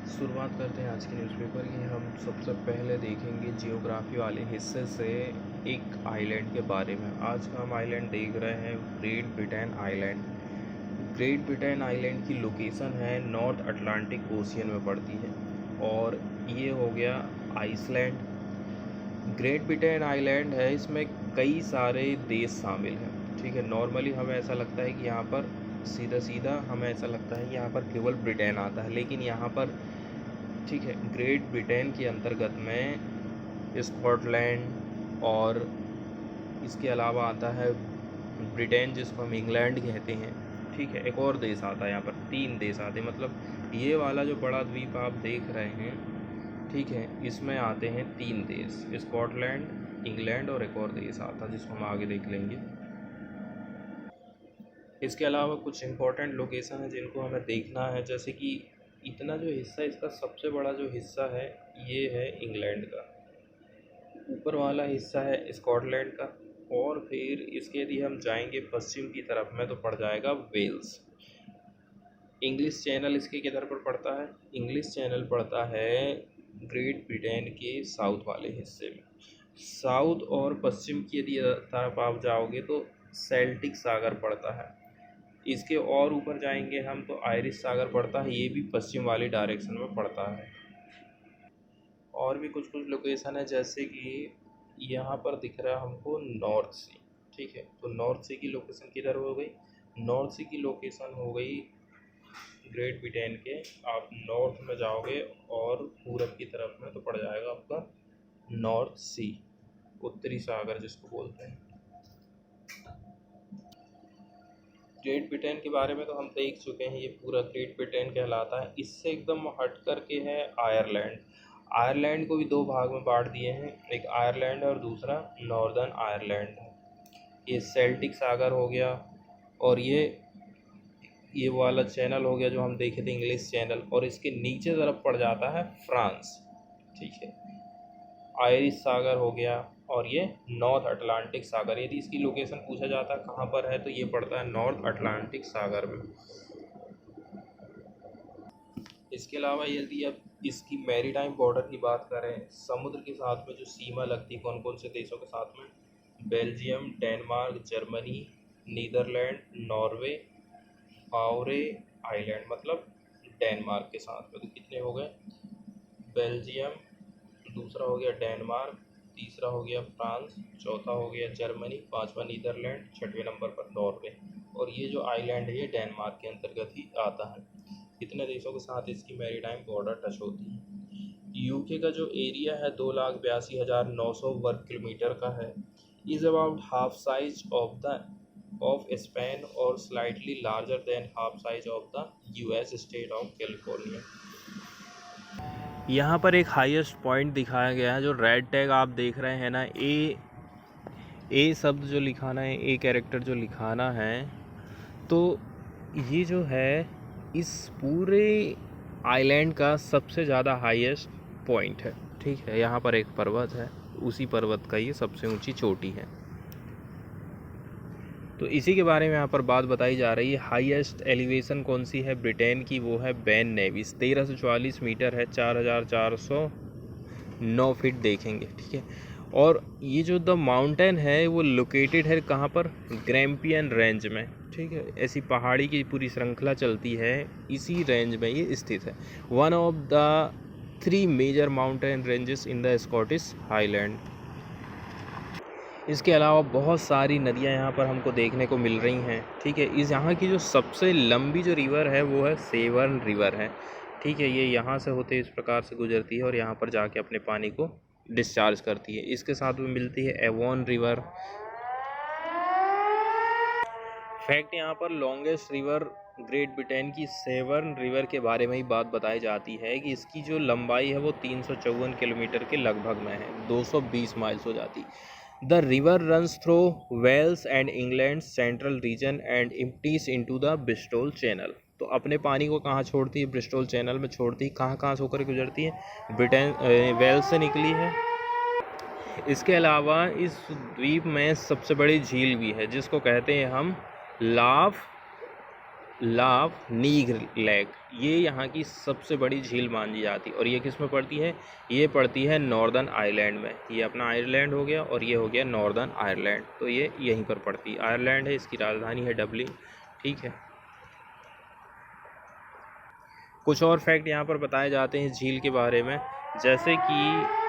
शुरुआत करते हैं आज के न्यूज़पेपर की। हम सबसे पहले देखेंगे जियोग्राफी वाले हिस्से से एक आइलैंड के बारे में। आज का हम आइलैंड देख रहे हैं great Britain island. Great Britain island की लोकेशन है नॉर्थ अटलांटिक ओशियन में पड़ती है और ये हो गया आइसलैंड। ग्रेट ब्रिटेन आइलैंड है, इसमें कई सारे देश शामिल हैं। ठीक है, नॉर्मली हमें ऐसा लगता है कि यहाँ पर सीधा सीधा हमें ऐसा लगता है कि यहाँ पर केवल ब्रिटेन आता है, लेकिन यहाँ पर ठीक है ग्रेट ब्रिटेन के अंतर्गत में स्कॉटलैंड और इसके अलावा आता है ब्रिटेन जिसको हम इंग्लैंड कहते हैं। ठीक है, एक और देश आता है, यहाँ पर 3 देश आते हैं। मतलब ये वाला जो बड़ा द्वीप आप देख रहे हैं, ठीक है, इसमें आते हैं 3 देश, स्कॉटलैंड, इंग्लैंड और एक और देश आता है जिसको हम आगे देख लेंगे। इसके अलावा कुछ इम्पोर्टेंट लोकेशन है जिनको हमें देखना है, जैसे कि इतना जो हिस्सा है इसका सबसे बड़ा जो हिस्सा है ये है इंग्लैंड का, ऊपर वाला हिस्सा है स्कॉटलैंड का, और फिर इसके यदि हम जाएंगे पश्चिम की तरफ में तो पड़ जाएगा वेल्स। इंग्लिश चैनल इसके किधर पर पड़ता है? इंग्लिश चैनल पड़ता है ग्रेट ब्रिटेन के साउथ वाले हिस्से में। साउथ और पश्चिम की यदि तरफ आप जाओगे तो सेल्टिक सागर पड़ता है। इसके और ऊपर जाएंगे हम तो आयरिश सागर पड़ता है, ये भी पश्चिम वाली डायरेक्शन में पड़ता है। और भी कुछ कुछ लोकेशन है, जैसे कि यहाँ पर दिख रहा है हमको नॉर्थ सी। ठीक है, तो नॉर्थ सी की लोकेशन किधर हो गई? नॉर्थ सी की लोकेशन हो गई ग्रेट ब्रिटेन के, आप नॉर्थ में जाओगे और पूरब की तरफ में तो पड़ जाएगा आपका नॉर्थ सी, उत्तरी सागर जिसको बोलते हैं। ग्रेट ब्रिटेन के बारे में तो हम देख चुके हैं, ये पूरा ग्रेट ब्रिटेन कहलाता है। इससे एकदम हट करके है आयरलैंड। आयरलैंड को भी 2 भाग में बांट दिए हैं, एक आयरलैंड है और दूसरा नॉर्दर्न आयरलैंड है। ये सेल्टिक सागर हो गया और ये वाला चैनल हो गया जो हम देखे थे इंग्लिश चैनल, और इसके नीचे तरफ पड़ जाता है फ्रांस। ठीक है, आयरिश सागर हो गया और ये नॉर्थ अटलांटिक सागर। यदि इसकी लोकेशन पूछा जाता है कहाँ पर है तो ये पड़ता है नॉर्थ अटलांटिक सागर में। इसके अलावा यदि अब इसकी मैरीटाइम बॉर्डर की बात करें, समुद्र के साथ में जो सीमा लगती है कौन कौन से देशों के साथ में? Belgium, Denmark, Germany, Netherlands, Norway, Faroe island, मतलब डेनमार्क के साथ में। तो कितने हो गए? बेल्जियम, दूसरा हो गया डेनमार्क, तीसरा हो गया फ्रांस, चौथा हो गया जर्मनी, पांचवा नीदरलैंड, छठवें नंबर पर नॉर्वे। और ये जो आइलैंड है ये डेनमार्क के अंतर्गत ही आता है। कितने देशों के साथ इसकी मैरीटाइम बॉर्डर टच होती है? यूके का जो एरिया है 2,82,900 वर्ग किलोमीटर का है। Is about half size of Spain और slightly larger than half size of the US state of California. यहाँ पर एक हाईएस्ट पॉइंट दिखाया गया है, जो रेड टैग आप देख रहे हैं ना, ए शब्द जो लिखाना है, ए कैरेक्टर जो लिखाना है, तो ये जो है इस पूरे आइलैंड का सबसे ज़्यादा हाईएस्ट पॉइंट है। ठीक है, यहाँ पर एक पर्वत है, उसी पर्वत का ये सबसे ऊंची चोटी है। तो इसी के बारे में यहाँ पर बात बताई जा रही है। हाईएस्ट एलिवेशन कौन सी है ब्रिटेन की? वो है बेन नेविस, 1344 मीटर है, 4409 फीट देखेंगे। ठीक है, और ये जो द माउंटेन है वो लोकेटेड है कहाँ पर? ग्रैम्पियन रेंज में। ठीक है, ऐसी पहाड़ी की पूरी श्रृंखला चलती है, इसी रेंज में ये स्थित है। One of the 3 major mountain ranges in the Scottish highland. इसके अलावा बहुत सारी नदियाँ यहाँ पर हमको देखने को मिल रही हैं। ठीक है, इस यहाँ की जो सबसे लंबी जो रिवर है वो है सेवर्न रिवर है। ठीक है, ये यहाँ से होते इस प्रकार से गुजरती है और यहाँ पर जाके अपने पानी को डिस्चार्ज करती है। इसके साथ में मिलती है एवॉन रिवर। फैक्ट, यहाँ पर लॉन्गेस्ट रिवर ग्रेट ब्रिटेन की सेवर्न रिवर के बारे में ही बात बताई जाती है कि इसकी जो लंबाई है वो 354 किलोमीटर के लगभग में है, 220 माइल्स हो जाती। The river runs through Wales and England central region and empties into the Bristol Channel. तो अपने पानी को कहाँ छोड़ती है? ब्रिस्टोल चैनल में छोड़ती है। कहाँ कहाँ से होकर गुजरती है? ब्रिटेन वेल्स से निकली है। इसके अलावा इस द्वीप में सबसे बड़ी झील भी है जिसको कहते हैं हम लाव लाफ नीग लेक, ये यहाँ की सबसे बड़ी झील मानी जाती है। और ये किस में पड़ती है? ये पड़ती है नॉर्दर्न आयरलैंड में। ये अपना आयरलैंड हो गया और ये हो गया नॉर्दर्न आयरलैंड, तो ये यहीं पर पड़ती है। आयरलैंड है, इसकी राजधानी है डबलिन। ठीक है, कुछ और फैक्ट यहाँ पर बताए जाते हैं झील के बारे में, जैसे कि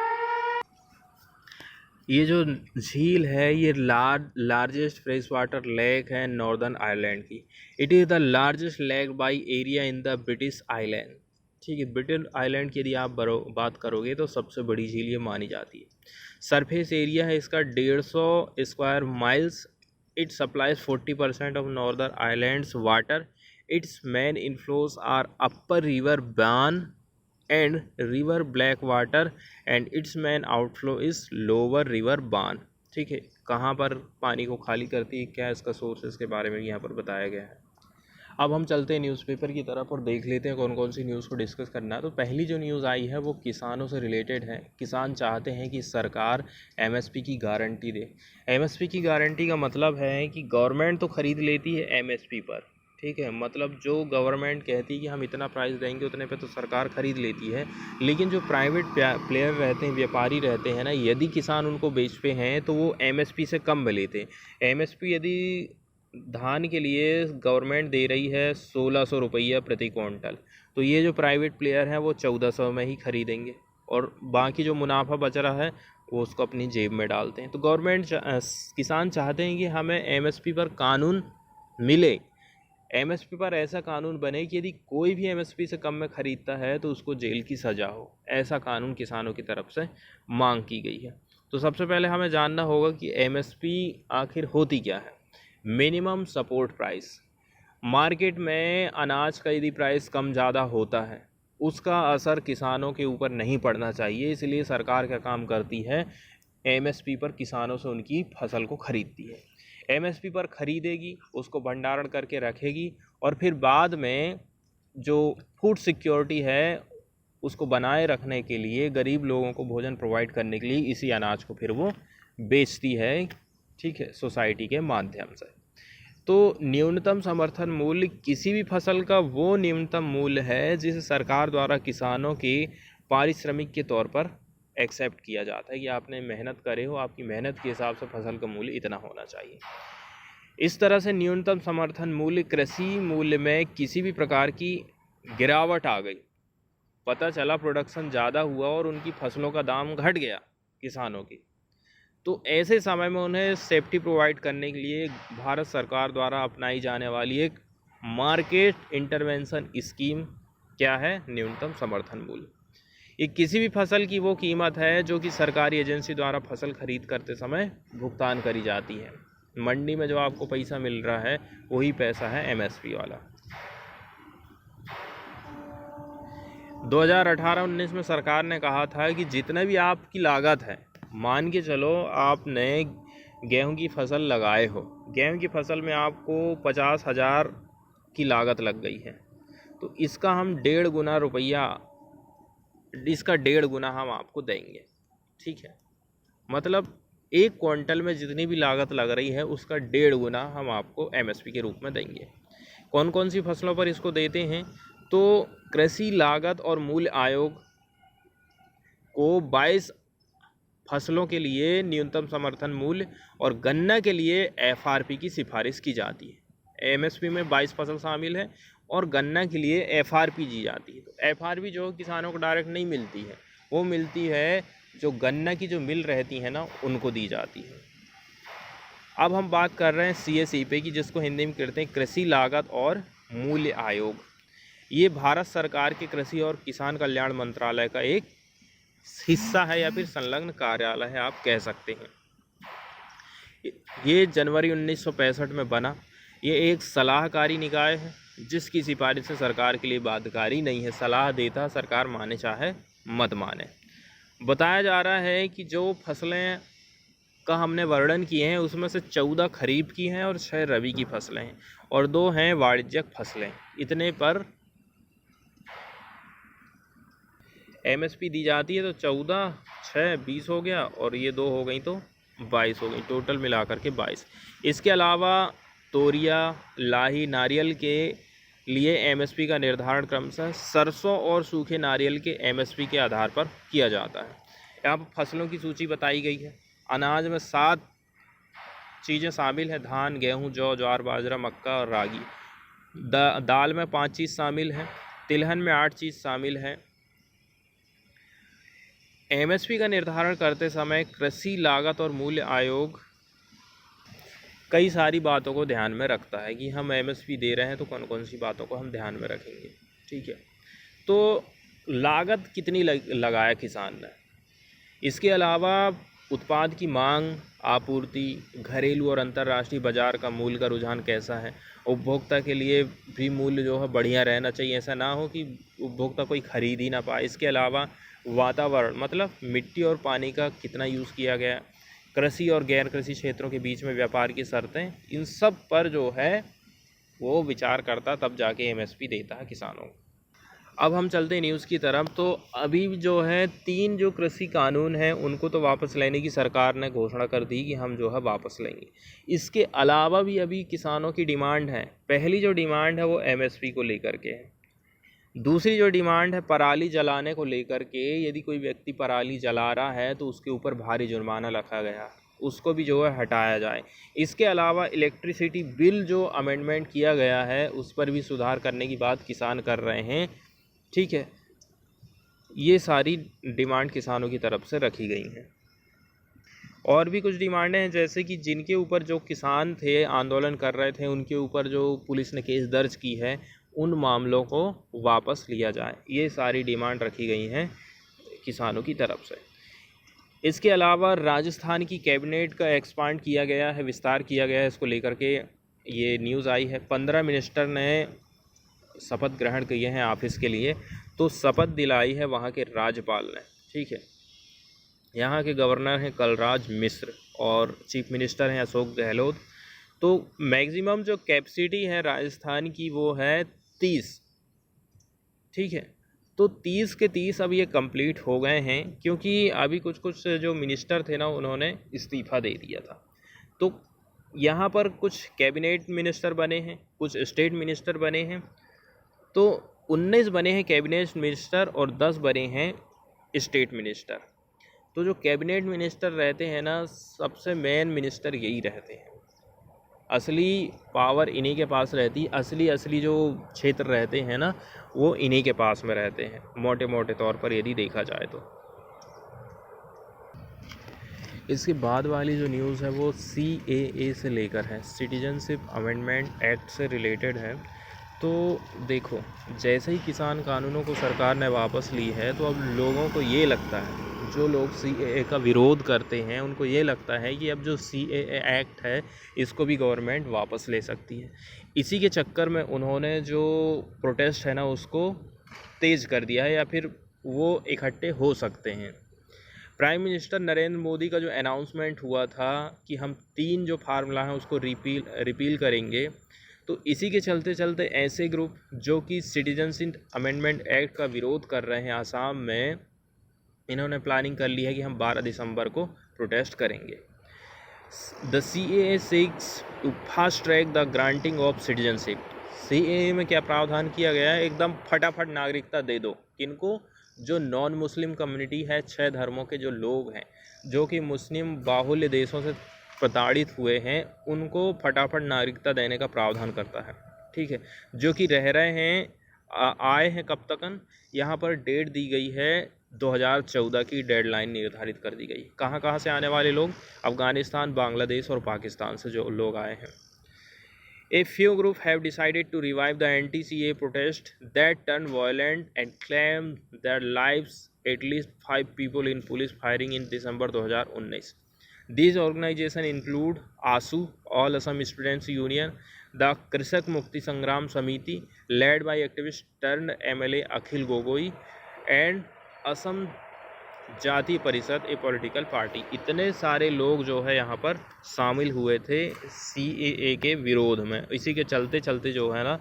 ये जो झील है ये लार्जेस्ट फ्रेश वाटर लेक है नॉर्दर्न आयरलैंड की। It is the largest lake by area in the British island. ठीक है, ब्रिटिश आइलैंड की यदि आप बात करोगे तो सबसे बड़ी झील ये मानी जाती है। सरफेस एरिया है इसका 150 square miles. It supplies 40% of northern islands water. Its main inflows are upper river Bann and river black water and its main outflow is lower river Bann. ठीक है, कहाँ पर पानी को खाली करती है, क्या इसका सोर्सेज के बारे में यहाँ पर बताया गया है। अब हम चलते हैं न्यूज़पेपर की तरफ और देख लेते हैं कौन कौन सी न्यूज़ को डिस्कस करना है। तो पहली जो न्यूज़ आई है वो किसानों से रिलेटेड है। किसान चाहते हैं कि सरकार एमएसपी की गारंटी दे। एमएसपी की गारंटी का मतलब है कि गवर्नमेंट तो ख़रीद लेती है एमएसपी पर। ठीक है, मतलब जो गवर्नमेंट कहती है कि हम इतना प्राइस देंगे उतने पे तो सरकार ख़रीद लेती है, लेकिन जो प्राइवेट प्लेयर रहते हैं, व्यापारी रहते हैं ना, यदि किसान उनको बेचते हैं तो वो एमएसपी से कम में लेते हैं। एमएसपी यदि धान के लिए गवर्नमेंट दे रही है 1600 रुपया प्रति क्विंटल, तो ये जो प्राइवेट प्लेयर हैं वो 1400 में ही खरीदेंगे और बाकी जो मुनाफा बच रहा है वो उसको अपनी जेब में डालते हैं। तो गवर्नमेंट किसान चाहते हैं कि हमें एमएसपी पर कानून मिले। एमएसपी पर ऐसा कानून बने कि यदि कोई भी एमएसपी से कम में ख़रीदता है तो उसको जेल की सज़ा हो। ऐसा कानून किसानों की तरफ से मांग की गई है। तो सबसे पहले हमें जानना होगा कि एमएसपी आखिर होती क्या है। Minimum support price. मार्केट में अनाज का यदि प्राइस कम ज़्यादा होता है उसका असर किसानों के ऊपर नहीं पड़ना चाहिए, इसलिए सरकार क्या काम करती है, एमएसपी पर किसानों से उनकी फसल को खरीदती है। एमएसपी पर खरीदेगी, उसको भंडारण करके रखेगी और फिर बाद में जो फूड सिक्योरिटी है उसको बनाए रखने के लिए, गरीब लोगों को भोजन प्रोवाइड करने के लिए इसी अनाज को फिर वो बेचती है। ठीक है, सोसाइटी के माध्यम से। तो न्यूनतम समर्थन मूल्य किसी भी फसल का वो न्यूनतम मूल्य है जिसे सरकार द्वारा किसानों के पारिश्रमिक के तौर पर एक्सेप्ट किया जाता है कि आपने मेहनत करे हो, आपकी मेहनत के हिसाब से फसल का मूल्य इतना होना चाहिए। इस तरह से न्यूनतम समर्थन मूल्य कृषि मूल्य में किसी भी प्रकार की गिरावट आ गई, पता चला प्रोडक्शन ज़्यादा हुआ और उनकी फसलों का दाम घट गया किसानों की, तो ऐसे समय में उन्हें सेफ्टी प्रोवाइड करने के लिए भारत सरकार द्वारा अपनाई जाने वाली एक मार्केट इंटरवेंशन स्कीम क्या है, न्यूनतम समर्थन मूल्य। ये किसी भी फसल की वो कीमत है जो कि सरकारी एजेंसी द्वारा फसल खरीद करते समय भुगतान करी जाती है। मंडी में जो आपको पैसा मिल रहा है वही पैसा है एमएसपी वाला। 2018-19 में सरकार ने कहा था कि जितना भी आपकी लागत है, मान के चलो आपने गेहूं की फसल लगाए हो, गेहूं की फसल में आपको 50,000 की लागत लग गई है, तो इसका हम 1.5 गुना रुपया, इसका 1.5 गुना हम आपको देंगे। ठीक है, मतलब 1 क्विंटल में जितनी भी लागत लग रही है उसका 1.5 गुना हम आपको एमएसपी के रूप में देंगे। कौन कौन सी फसलों पर इसको देते हैं, तो कृषि लागत और मूल्य आयोग को 22 फसलों के लिए न्यूनतम समर्थन मूल्य और गन्ना के लिए एफआरपी की सिफारिश की जाती है। एमएसपी में 22 फसल शामिल है और गन्ना के लिए एफआरपी दी जाती है। तो एफआरपी जो किसानों को डायरेक्ट नहीं मिलती है, वो मिलती है जो गन्ना की जो मिल रहती है ना, उनको दी जाती है। अब हम बात कर रहे हैं सीएसईपी की, जिसको हिंदी में कहते हैं कृषि लागत और मूल्य आयोग। ये भारत सरकार के कृषि और किसान कल्याण मंत्रालय का एक हिस्सा है या फिर संलग्न कार्यालय है, आप कह सकते हैं। ये जनवरी 1965 में बना। ये एक सलाहकारी निकाय है जिसकी सिफारिश से सरकार के लिए बाध्यकारी नहीं है, सलाह देता, सरकार माने चाहे मत माने। बताया जा रहा है कि जो फसलें का हमने वर्णन किए हैं उसमें से 14 खरीफ की हैं और 6 रबी की फसलें हैं और 2 हैं वाणिज्यिक फसलें। इतने पर एमएसपी दी जाती है, तो 14, 6, 20 हो गया और ये 2 हो गई तो 22 हो गई, टोटल मिलाकर के 22। इसके अलावा तोरिया, लाही, नारियल के लिए एमएसपी का निर्धारण क्रमशः सरसों और सूखे नारियल के एमएसपी के आधार पर किया जाता है। यहाँ पर फसलों की सूची बताई गई है। अनाज में 7 चीज़ें शामिल हैं: धान, गेहूँ, जौ, ज्वार, बाजरा, मक्का और रागी। दाल में 5 चीज़ शामिल हैं। तिलहन में 8 चीज़ शामिल हैं। एमएसपी का निर्धारण करते समय कृषि लागत और मूल्य आयोग कई सारी बातों को ध्यान में रखता है कि हम एमएसपी दे रहे हैं तो कौन कौन सी बातों को हम ध्यान में रखेंगे। ठीक है, तो लागत कितनी लगाया किसान ने, इसके अलावा उत्पाद की मांग, आपूर्ति, घरेलू और अंतर्राष्ट्रीय बाजार का मूल्य का रुझान कैसा है, उपभोक्ता के लिए भी मूल्य जो है बढ़िया रहना चाहिए, ऐसा ना हो कि उपभोक्ता कोई खरीद ही ना पाए। इसके अलावा वातावरण मतलब मिट्टी और पानी का कितना यूज़ किया गया, कृषि और गैर कृषि क्षेत्रों के बीच में व्यापार की शर्तें, इन सब पर जो है वो विचार करता तब जाके एमएसपी देता है किसानों को। अब हम चलते हैं न्यूज़ की तरफ। तो अभी जो है 3 जो कृषि कानून हैं उनको तो वापस लेने की सरकार ने घोषणा कर दी कि हम जो है वापस लेंगे। इसके अलावा भी अभी किसानों की डिमांड है। पहली जो डिमांड है वो एमएसपी को लेकर के है। दूसरी जो डिमांड है पराली जलाने को लेकर के, यदि कोई व्यक्ति पराली जला रहा है तो उसके ऊपर भारी जुर्माना रखा गया, उसको भी जो है हटाया जाए। इसके अलावा इलेक्ट्रिसिटी बिल जो अमेंडमेंट किया गया है उस पर भी सुधार करने की बात किसान कर रहे हैं। ठीक है, ये सारी डिमांड किसानों की तरफ से रखी गई हैं। और भी कुछ डिमांडें हैं, जैसे कि जिनके ऊपर जो किसान थे आंदोलन कर रहे थे उनके ऊपर जो पुलिस ने केस दर्ज की है उन मामलों को वापस लिया जाए। ये सारी डिमांड रखी गई हैं किसानों की तरफ से। इसके अलावा राजस्थान की कैबिनेट का एक्सपांड किया गया है, विस्तार किया गया है, इसको लेकर के ये न्यूज़ आई है। 15 मिनिस्टर ने शपथ ग्रहण किए हैं ऑफिस के लिए। तो शपथ दिलाई है वहाँ के राज्यपाल ने। ठीक है, यहाँ के गवर्नर हैं कलराज मिश्र और चीफ मिनिस्टर हैं अशोक गहलोत। तो मैक्सिमम जो कैपेसिटी है राजस्थान की वो है 30। ठीक है, तो 30 के 30 अब ये कंप्लीट हो गए हैं, क्योंकि अभी कुछ कुछ जो मिनिस्टर थे ना उन्होंने इस्तीफ़ा दे दिया था। तो यहाँ पर कुछ कैबिनेट मिनिस्टर बने हैं, कुछ स्टेट मिनिस्टर बने हैं। तो 19 बने हैं कैबिनेट मिनिस्टर और 10 बने हैं स्टेट मिनिस्टर। तो जो कैबिनेट मिनिस्टर रहते हैं ना, सबसे मेन मिनिस्टर यही रहते हैं। असली पावर इन्हीं के पास रहती है। असली जो क्षेत्र रहते हैं ना वो इन्हीं के पास में रहते हैं, मोटे मोटे तौर पर यदि देखा जाए तो। इसके बाद वाली जो न्यूज़ है वो CAA से लेकर है, सिटीजनशिप अमेंडमेंट एक्ट से रिलेटेड है। तो देखो, जैसे ही किसान कानूनों को सरकार ने वापस ली है तो अब लोगों को ये लगता है, जो लोग CAA का विरोध करते हैं उनको ये लगता है कि अब जो CAA एक्ट है इसको भी गवर्नमेंट वापस ले सकती है। इसी के चक्कर में उन्होंने जो प्रोटेस्ट है ना उसको तेज़ कर दिया है, या फिर वो इकट्ठे हो सकते हैं। प्राइम मिनिस्टर नरेंद्र मोदी का जो अनाउंसमेंट हुआ था कि हम 3 जो फार्मूला हैं उसको रिपील करेंगे, तो इसी के चलते चलते ऐसे ग्रुप जो कि सिटीजनशिप अमेंडमेंट एक्ट का विरोध कर रहे हैं आसाम में, इन्होंने प्लानिंग कर ली है कि हम 12 दिसंबर को प्रोटेस्ट करेंगे। The CAA seeks to fast track the granting of citizenship। CAA में क्या प्रावधान किया गया है, एकदम फटाफट नागरिकता दे दो। किनको? जो नॉन मुस्लिम कम्युनिटी है, 6 धर्मों के जो लोग हैं जो कि मुस्लिम बाहुल्य देशों से प्रताड़ित हुए हैं, उनको फटाफट नागरिकता देने का प्रावधान करता है। ठीक है, जो कि रह रहे हैं आए हैं कब तक, यहाँ पर डेट दी गई है 2014 की डेडलाइन निर्धारित कर दी गई। कहाँ कहाँ से आने वाले लोग? अफ़गानिस्तान, बांग्लादेश और पाकिस्तान से जो लोग आए हैं। A few groups have decided to revive the anti-CAA protest that turned violent and claimed their lives, at least 5 people in police firing in December 2019. These organizations include ASU, All Assam Students Union, the Krisak Mukti Sangram Samiti, led by activist turned MLA Akhil Gogoi, and Assam जातीय परिषद, ए political party. इतने सारे लोग जो है यहाँ पर शामिल हुए थे CAA के विरोध में। इसी के चलते चलते जो है ना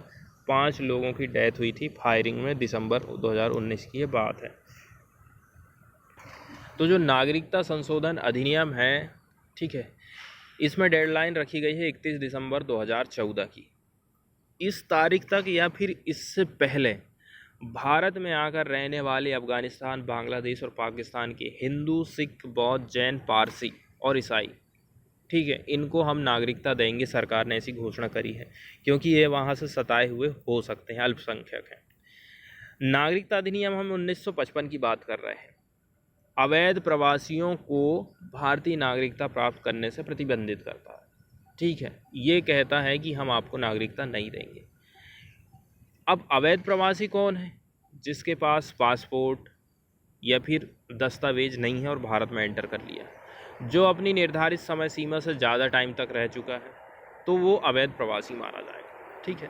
5 लोगों की डेथ हुई थी फायरिंग में, दिसंबर 2019 की ये बात है। तो जो नागरिकता संशोधन अधिनियम है, ठीक है, इसमें डेडलाइन रखी गई है 31 दिसंबर 2014 की। इस तारीख तक या फिर इससे पहले भारत में आकर रहने वाले अफ़गानिस्तान, बांग्लादेश और पाकिस्तान के हिंदू, सिख, बौद्ध, जैन, पारसी और ईसाई, ठीक है, इनको हम नागरिकता देंगे। सरकार ने ऐसी घोषणा करी है, क्योंकि ये वहाँ से सताए हुए हो सकते हैं, अल्पसंख्यक हैं। नागरिकता अधिनियम हम 1955 की बात कर रहे हैं। अवैध प्रवासियों को भारतीय नागरिकता प्राप्त करने से प्रतिबंधित करता है, ठीक है। ये कहता है कि हम आपको नागरिकता नहीं देंगे। अब अवैध प्रवासी कौन है? जिसके पास पासपोर्ट या फिर दस्तावेज नहीं है और भारत में एंटर कर लिया, जो अपनी निर्धारित समय सीमा से ज़्यादा टाइम तक रह चुका है, तो वो अवैध प्रवासी माना जाएगा, ठीक है।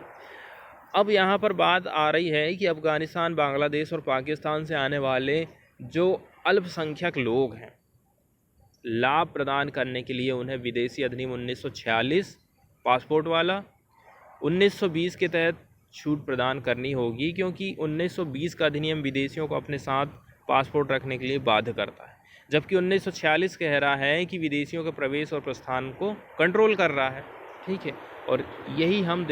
अब यहाँ पर बात आ रही है कि अफ़गानिस्तान, बांग्लादेश और पाकिस्तान से आने वाले जो अल्पसंख्यक लोग हैं, लाभ प्रदान करने के लिए उन्हें विदेशी अधिनियम 1946 पासपोर्ट वाला 1920 के तहत छूट प्रदान करनी होगी, क्योंकि 1920 का अधिनियम विदेशियों को अपने साथ पासपोर्ट रखने के लिए बाध्य करता है, जबकि 1946 कह रहा है कि विदेशियों के प्रवेश और प्रस्थान को कंट्रोल कर रहा है, ठीक है। और यही हम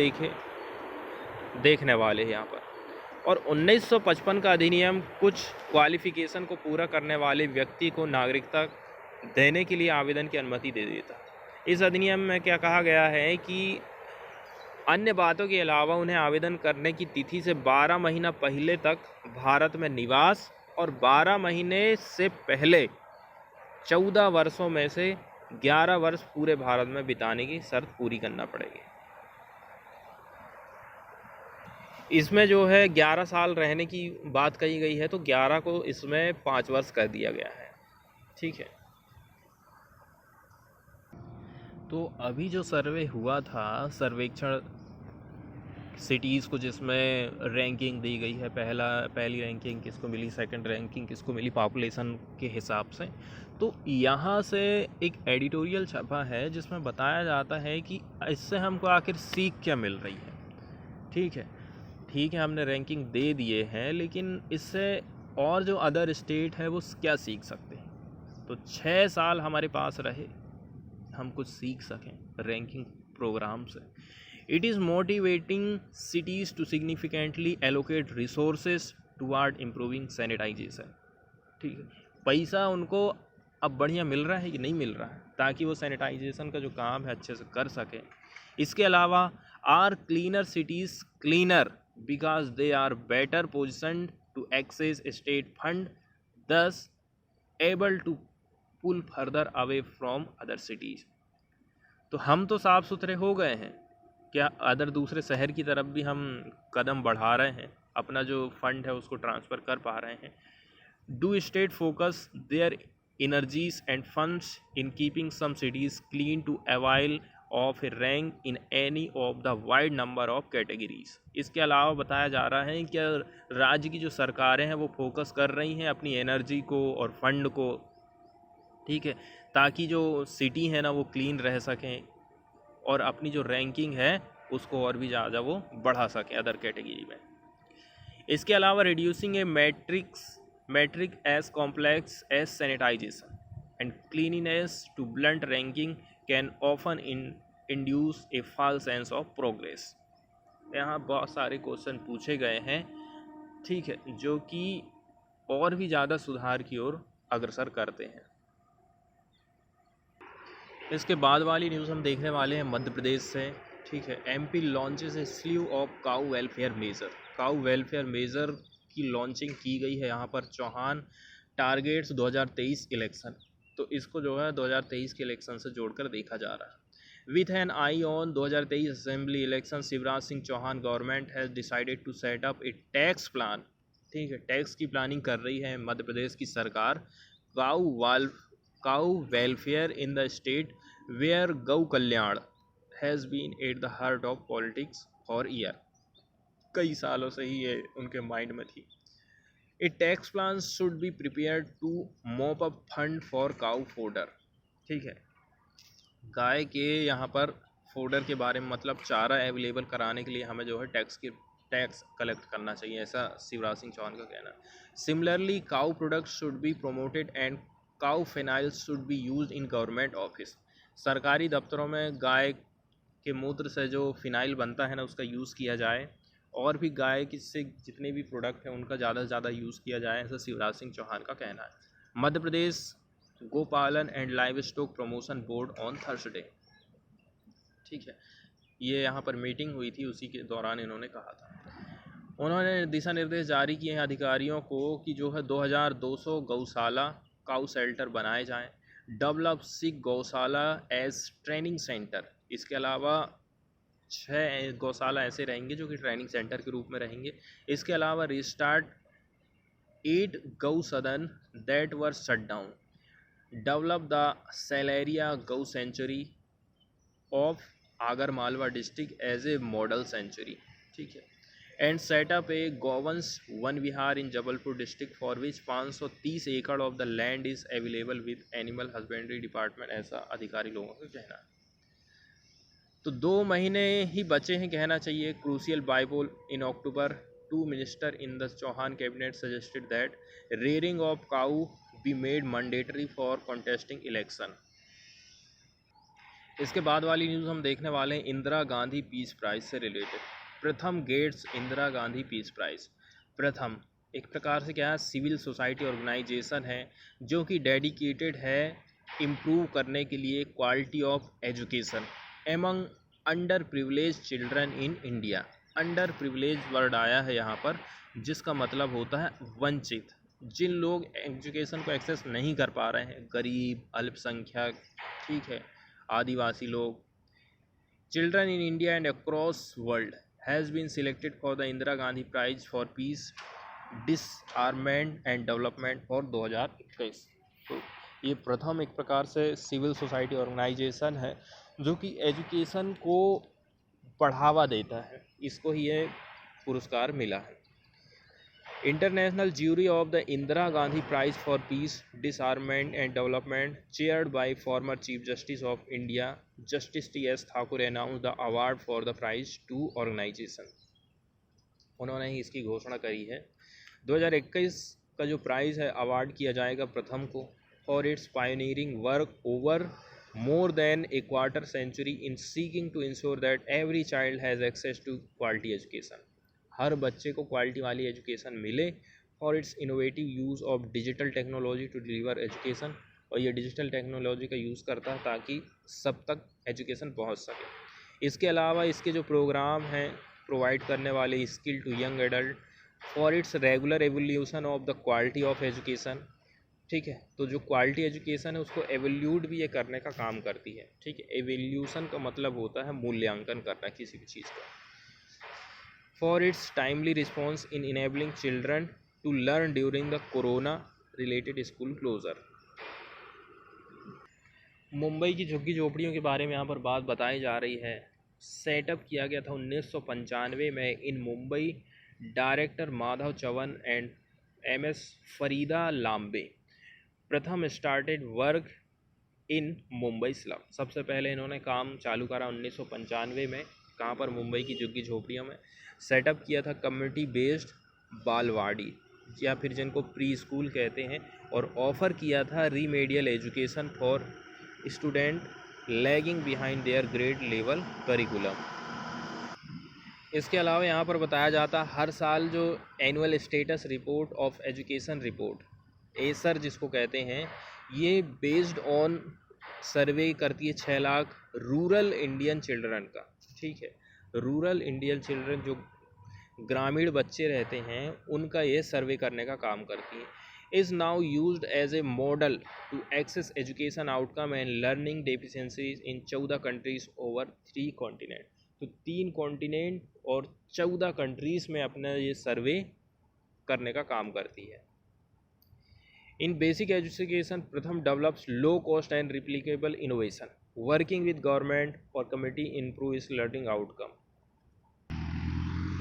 देखने वाले हैं यहाँ पर। और 1955 का अधिनियम कुछ क्वालिफिकेशन को पूरा करने वाले व्यक्ति को नागरिकता देने के लिए आवेदन की अनुमति दे देता है। इस अधिनियम में क्या कहा गया है कि अन्य बातों के अलावा उन्हें आवेदन करने की तिथि से 12 महीना पहले तक भारत में निवास और 12 महीने से पहले 14 वर्षों में से 11 वर्ष पूरे भारत में बिताने की शर्त पूरी करना पड़ेगी। इसमें जो है 11 साल रहने की बात कही गई है, तो 11 को इसमें 5 वर्ष कर दिया गया है, ठीक है। तो अभी जो सर्वे हुआ था, सर्वेक्षण सिटीज़ को, जिसमें रैंकिंग दी गई है, पहली रैंकिंग किसको मिली, सेकंड रैंकिंग किसको मिली पॉपुलेशन के हिसाब से, तो यहाँ से एक एडिटोरियल छपा है जिसमें बताया जाता है कि इससे हमको आखिर सीख क्या मिल रही है, ठीक है। ठीक है, हमने रैंकिंग दे दिए हैं, लेकिन इससे और जो अदर स्टेट है वो क्या सीख सकते हैं। तो 6 साल हमारे पास रहे, हम कुछ सीख सकें रैंकिंग प्रोग्राम से। It is motivating cities to significantly allocate resources toward improving sanitization, ठीक है। पैसा उनको अब बढ़िया मिल रहा है कि नहीं मिल रहा है, ताकि वो सैनिटाइजेशन का जो काम है अच्छे से कर सकें। इसके अलावा are cleaner cities cleaner because they are better position to access state fund, thus able to pull further away from other cities. तो हम तो साफ़ सुथरे हो गए हैं, क्या अदर दूसरे शहर की तरफ भी हम कदम बढ़ा रहे हैं, अपना जो फंड है उसको ट्रांसफ़र कर पा रहे हैं। Do state focus their energies and funds in keeping some cities clean to avail of a rank in any of the wide number of categories। इसके अलावा बताया जा रहा है कि राज्य की जो सरकारें हैं वो फोकस कर रही हैं अपनी एनर्जी को और फंड को, ठीक है, ताकि जो सिटी है ना वो क्लीन रह सकें और अपनी जो रैंकिंग है उसको और भी ज़्यादा वो बढ़ा सकें अदर कैटेगरी में। इसके अलावा reducing A metric as complex as sanitization and cleanliness to blunt ranking can often induce a false sense of progress। यहाँ बहुत सारे क्वेश्चन पूछे गए हैं, ठीक है, जो कि और भी ज़्यादा सुधार की ओर अग्रसर करते हैं। इसके बाद वाली न्यूज़ हम देखने वाले हैं मध्य प्रदेश से, ठीक है। MP launches a sleeve of cow welfare measure. Cow welfare measure की लॉन्चिंग की गई है यहाँ पर। चौहान टारगेट्स 2023 इलेक्शन, तो इसको जो है 2023 के इलेक्शन से जोड़कर देखा जा रहा है। With an eye on 2023 assembly election, Shivraj Singh Chouhan government has decided to set up a tax plan, ठीक है, टैक्स की प्लानिंग कर रही है मध्य प्रदेश की सरकार। Cow welfare in the state where gau kalyan has been at the heart of politics for year. कई सालों से ही ये उनके माइंड में थी। A tax plan should be prepared to mop up fund for cow fodder, ठीक है। गाय के यहाँ पर फोडर के बारे में, मतलब चारा अवेलेबल कराने के लिए हमें जो है टैक्स कलेक्ट करना चाहिए, ऐसा शिवराज सिंह चौहान का कहना है। Similarly cow products should be promoted and cow phenyl should be used in government office. सरकारी दफ्तरों में गाय के मूत्र से जो फिनाइल बनता है ना उसका यूज़ किया जाए, और भी गाय के से जितने भी प्रोडक्ट हैं उनका ज़्यादा से ज़्यादा यूज़ किया जाए, ऐसा शिवराज सिंह चौहान का कहना है। मध्य प्रदेश गोपालन and live stock promotion board on Thursday, ठीक है, ये यहाँ पर मीटिंग हुई थी, उसी के दौरान इन्होंने कहा था। उन्होंने दिशा निर्देश जारी किए हैं अधिकारियों को कि जो है 2200 गौशाला काऊ शेल्टर बनाए जाएं, डेवलप सिख गौशाला एज ट्रेनिंग सेंटर। इसके अलावा 6 गौशाला ऐसे रहेंगे जो कि ट्रेनिंग सेंटर के रूप में रहेंगे। इसके अलावा restart 8 gau sadan that were shut down, develop the Saleria gau sanctuary of Agar Malwa district as a model sanctuary, ठीक है, and set up a govansh van vihar in Jabalpur district for which 530 acre of the land is available with animal husbandry department, ऐसा अधिकारी लोगों का कहना है। तो 2 महीने ही बचे हैं कहना चाहिए। Crucial bypoll in October, 2 minister in the Chouhan cabinet suggested that rearing of cow be made mandatory for contesting election. इसके बाद वाली न्यूज़ हम देखने वाले हैं इंदिरा गांधी पीस प्राइज़ से related. Pratham gets Indira Gandhi peace prize. Pratham एक प्रकार से क्या है, सिविल सोसाइटी ऑर्गेनाइजेशन है जो कि डेडिकेटेड है इम्प्रूव करने के लिए quality of education among under privilege children in India. Under privilege word आया है यहाँ पर, जिसका मतलब होता है वंचित, जिन लोग एजुकेशन को एक्सेस नहीं कर पा रहे हैं, गरीब, अल्पसंख्यक, ठीक है, आदिवासी लोग। Children in India and across world has been selected for the Indira Gandhi prize for peace, disarmament and development for 2021। तो ये प्रथम एक प्रकार से सिविल सोसाइटी ऑर्गेनाइजेशन है जो कि एजुकेशन को बढ़ावा देता है, इसको ही ये पुरस्कार मिला है। International jury of the Indira Gandhi prize for peace, disarmament and development chaired by former chief justice of India justice T S. Thakur announce the award for the prize to organisation. उन्होंने ही इसकी घोषणा करी है। 2021 का जो प्राइज़ है अवार्ड किया जाएगा प्रथम को for its pioneering work over more than a quarter century in seeking to ensure that every child has access to quality education। हर बच्चे को क्वालिटी वाली एजुकेशन मिले for its innovative use of digital technology to deliver education. और ये digital technology का use करता है ताकि सब तक एजुकेशन पहुंच सके। इसके अलावा इसके जो प्रोग्राम हैं प्रोवाइड करने वाले skill to young adult for its regular evolution of the quality of education, ठीक है। तो जो क्वालिटी एजुकेशन है उसको एवोल्यूट भी ये करने का काम करती है, ठीक है। एवोल्यूशन का मतलब होता है मूल्यांकन करना किसी भी चीज़ का। For its timely response in enabling children to learn during the corona related school closure. Mumbai की झुग्गी झोपड़ियों के बारे में यहाँ पर बात बताई जा रही है। सेटअप किया गया था 1995 में in Mumbai director Madhav Chavan and MS Farida Lambe Pratham started work in Mumbai slum. सबसे पहले इन्होंने काम चालू करा 1995 में, कहाँ पर, मुंबई की झुग्गी झोपड़ियों में। सेटअप किया था कम्युनिटी बेस्ड बालवाड़ी या फिर जिनको प्री स्कूल कहते हैं, और ऑफ़र किया था remedial education for student lagging behind their grade level curriculum. इसके अलावा यहाँ पर बताया जाता हर साल जो annual status report of education report ASER जिसको कहते हैं, ये बेस्ड ऑन सर्वे करती है 6 लाख रूरल इंडियन चिल्ड्रन का, ठीक है। रूरल इंडियन चिल्ड्रन जो ग्रामीण बच्चे रहते हैं उनका ये सर्वे करने का काम करती है। Is now used as a model to access education outcome and learning deficiencies in 14 countries over 3 continent. तो 3 कॉन्टिनेंट और 14 कंट्रीज़ में अपना ये सर्वे करने का काम करती है। In basic education Pratham develops low cost and replicable innovation working with government और कमिटी इम्प्रूव इस लर्निंग आउटकम।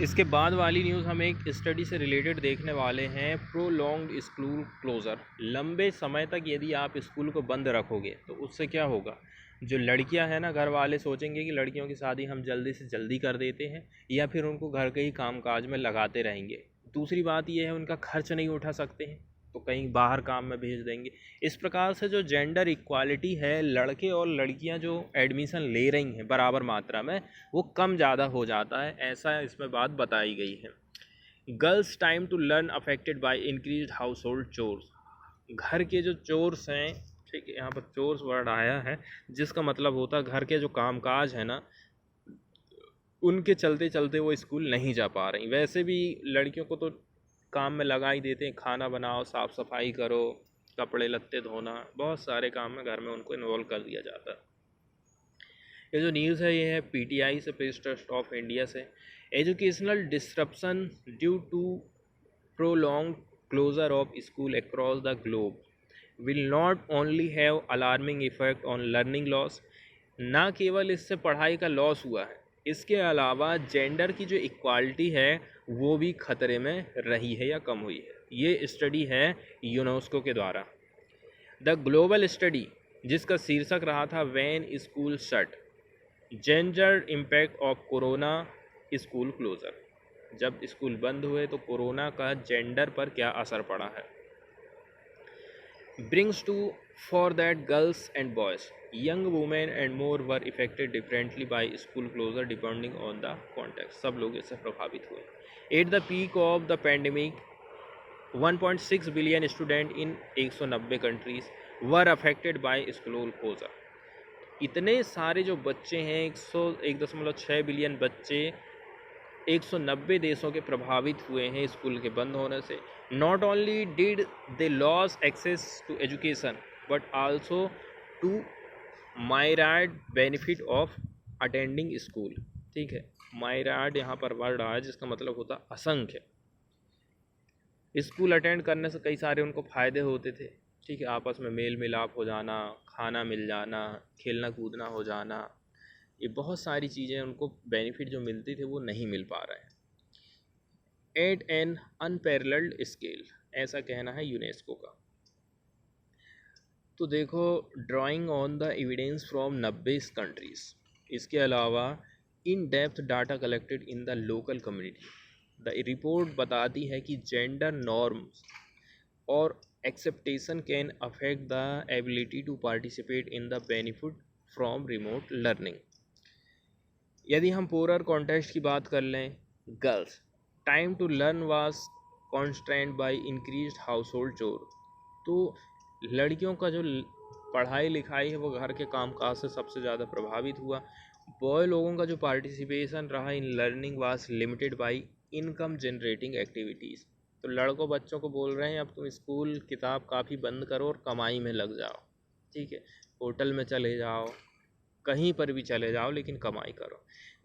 इसके बाद वाली न्यूज़ हम एक स्टडी से रिलेटेड देखने वाले हैं। Prolonged school closure. लंबे समय तक यदि आप स्कूल को बंद रखोगे तो उससे क्या होगा, जो लड़कियां हैं ना, घर वाले सोचेंगे कि लड़कियों की शादी हम जल्दी से जल्दी कर देते हैं या फिर उनको घर के ही कामकाज में लगाते रहेंगे। दूसरी बात यह है उनका खर्च नहीं उठा सकते हैं, तो कहीं बाहर काम में भेज देंगे। इस प्रकार से जो जेंडर इक्वालिटी है, लड़के और लड़कियां जो एडमिशन ले रही हैं बराबर मात्रा में, वो कम ज़्यादा हो जाता है, ऐसा इसमें बात बताई गई है। Girls time to learn affected by increase household chores. घर के जो चोर्स हैं, ठीक है, यहाँ पर चोर्स वर्ड आया है जिसका मतलब होता है घर के जो कामकाज है ना, उनके चलते चलते वो स्कूल नहीं जा पा रही। वैसे भी लड़कियों को तो काम में लगा ही देते हैं, खाना बनाओ, साफ़ सफाई करो, कपड़े लत्ते धोना, बहुत सारे काम में घर में उनको इन्वॉल्व कर दिया जाता है। ये जो न्यूज़ है ये है पीटीआई से, प्रेस ट्रस्ट ऑफ इंडिया से। Educational disruption due to prolong closure of school across the globe will not only have alarming effect on learning loss. ना केवल इससे पढ़ाई का लॉस हुआ है, इसके अलावा जेंडर की जो इक्वालिटी है वो भी खतरे में रही है या कम हुई है। ये स्टडी है यूनेस्को के द्वारा। द ग्लोबल स्टडी, जिसका शीर्षक रहा था when school shut, gender impact of corona school closure. जब स्कूल बंद हुए तो कोरोना का जेंडर पर क्या असर पड़ा है। Brings to fore that girls and boys, young women and more were affected differently by school closure depending on the context। सब लोग इससे प्रभावित हुए। At the peak of the pandemic 1.6 billion students in 190 countries were affected by school closure। इतने सारे जो बच्चे हैं, 1.6 बिलियन बच्चे 190 देशों के प्रभावित हुए हैं स्कूल के बंद होने से। Not only did they lose access to education but also to myriad benefit of attending school. ठीक है, मायराड यहाँ पर वर्ड आया जिसका मतलब होता असंख्य। स्कूल अटेंड करने से कई सारे उनको फ़ायदे होते थे। ठीक है, आपस में मेल मिलाप हो जाना, खाना मिल जाना, खेलना कूदना हो जाना, ये बहुत सारी चीज़ें उनको बेनिफिट जो मिलती थी वो नहीं मिल पा रहे हैं। एट एन अनपैरेलल्ड स्केल, ऐसा कहना है यूनेस्को का। तो देखो, drawing on the evidence from 90 countries, इसके अलावा in depth data collected in the local community. The report बताती है कि जेंडर नॉर्म्स और expectation can affect the ability to participate in the benefit from remote learning. यदि हम poorer context की बात कर लें, girls time to learn was constrained by increased household chore. तो लड़कियों का जो पढ़ाई लिखाई है वो घर के कामकाज से सबसे ज़्यादा प्रभावित हुआ। बॉय लोगों का जो पार्टिसिपेशन रहा in learning was limited by income generating activities. तो लड़कों बच्चों को बोल रहे हैं अब तुम स्कूल किताब काफ़ी बंद करो और कमाई में लग जाओ। ठीक है, होटल में चले जाओ, कहीं पर भी चले जाओ, लेकिन कमाई करो।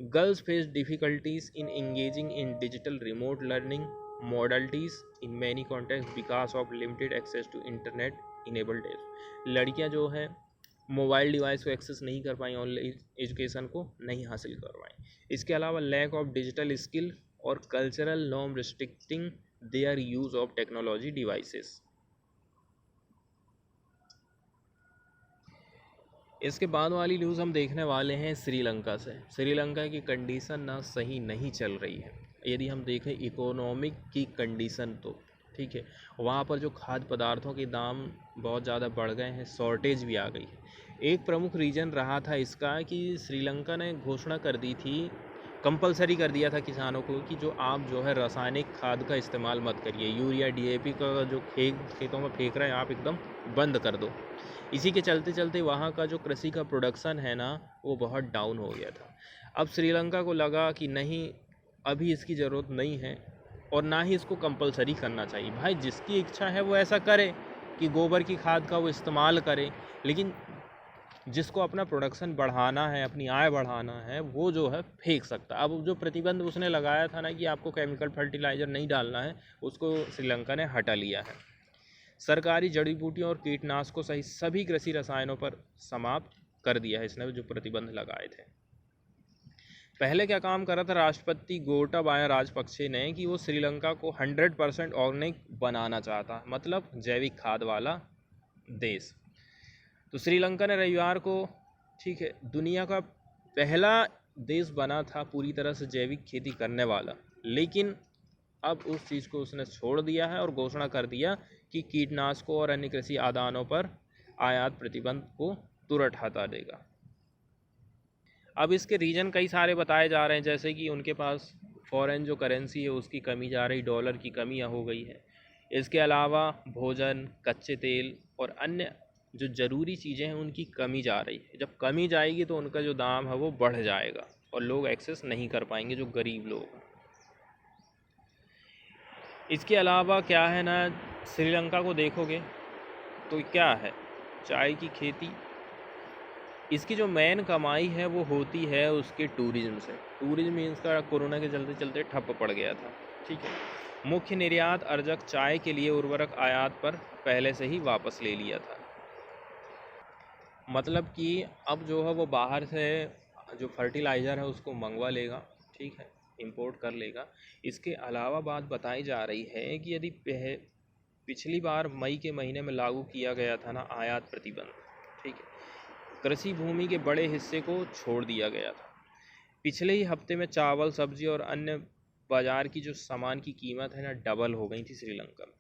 Girls face difficulties in engaging in digital remote learning modalities in many context because of limited access to internet enabled age. लड़कियां जो है मोबाइल डिवाइस को एक्सेस नहीं कर पाई, ऑनलाइन एजुकेशन को नहीं हासिल कर पाई। इसके अलावा लैक ऑफ डिजिटल स्किल और cultural norm restricting there use of technology devices. इसके बाद वाली न्यूज़ हम देखने वाले हैं श्रीलंका से। श्रीलंका की कंडीशन ना सही नहीं चल रही है। यदि हम देखें इकोनॉमिक की कंडीशन तो ठीक है, वहाँ पर जो खाद्य पदार्थों के दाम बहुत ज़्यादा बढ़ गए हैं, शॉर्टेज भी आ गई है। एक प्रमुख रीज़न रहा था इसका कि श्रीलंका ने घोषणा कर दी थी, कंपलसरी कर दिया था किसानों को कि जो आप जो है रासायनिक खाद का इस्तेमाल मत करिए, यूरिया डीएपी का जो खेतों में फेंक रहे हैं आप एकदम बंद कर दो। इसी के चलते चलते वहाँ का जो कृषि का प्रोडक्शन है ना वो बहुत डाउन हो गया था। अब श्रीलंका को लगा कि नहीं, अभी इसकी ज़रूरत नहीं है और ना ही इसको कंपलसरी करना चाहिए। भाई जिसकी इच्छा है वो ऐसा करे कि गोबर की खाद का वो इस्तेमाल करे, लेकिन जिसको अपना प्रोडक्शन बढ़ाना है, अपनी आय बढ़ाना है, वो जो है फेंक सकता। अब जो प्रतिबंध उसने लगाया था ना कि आपको केमिकल फर्टिलाइज़र नहीं डालना है, उसको श्रीलंका ने हटा लिया है। सरकारी जड़ी बूटियों और कीटनाशकों सहित सभी कृषि रसायनों पर समाप्त कर दिया है इसने जो प्रतिबंध लगाए थे। पहले क्या काम करा था राष्ट्रपति गोटाबाया राजपक्षे ने कि वो श्रीलंका को 100% ऑर्गेनिक बनाना चाहता, मतलब जैविक खाद वाला देश। तो श्रीलंका ने रविवार को, ठीक है, दुनिया का पहला देश बना था पूरी तरह से जैविक खेती करने वाला, लेकिन अब उस चीज़ को उसने छोड़ दिया है और घोषणा कर दिया कि कीटनाशकों और अन्य कृषि आदानों पर आयात प्रतिबंध को तुरंत हटा देगा। अब इसके रीजन कई सारे बताए जा रहे हैं, जैसे कि उनके पास फॉरेन जो करेंसी है उसकी कमी जा रही, डॉलर की कमी हो गई है। इसके अलावा भोजन, कच्चे तेल और अन्य जो ज़रूरी चीज़ें हैं उनकी कमी जा रही है। जब कमी जाएगी तो उनका जो दाम है वो बढ़ जाएगा और लोग एक्सेस नहीं कर पाएंगे, जो गरीब लोग हैं। इसके अलावा क्या है ना, श्रीलंका को देखोगे तो क्या है, चाय की खेती, इसकी जो मेन कमाई है वो होती है उसके टूरिज़्म से। टूरिज़्म इसका कोरोना के चलते चलते ठप पड़ गया था, ठीक है। मुख्य निर्यात अर्जक चाय के लिए उर्वरक आयात पर पहले से ही वापस ले लिया था। मतलब कि अब जो है वो बाहर से जो फर्टिलाइज़र है उसको मंगवा लेगा, ठीक है, इंपोर्ट कर लेगा। इसके अलावा बात बताई जा रही है कि यदि पिछली बार मई के महीने में लागू किया गया था ना आयात प्रतिबंध, ठीक है, कृषि भूमि के बड़े हिस्से को छोड़ दिया गया था। पिछले ही हफ्ते में चावल, सब्जी और अन्य बाज़ार की जो सामान की कीमत है ना डबल हो गई थी श्रीलंका में।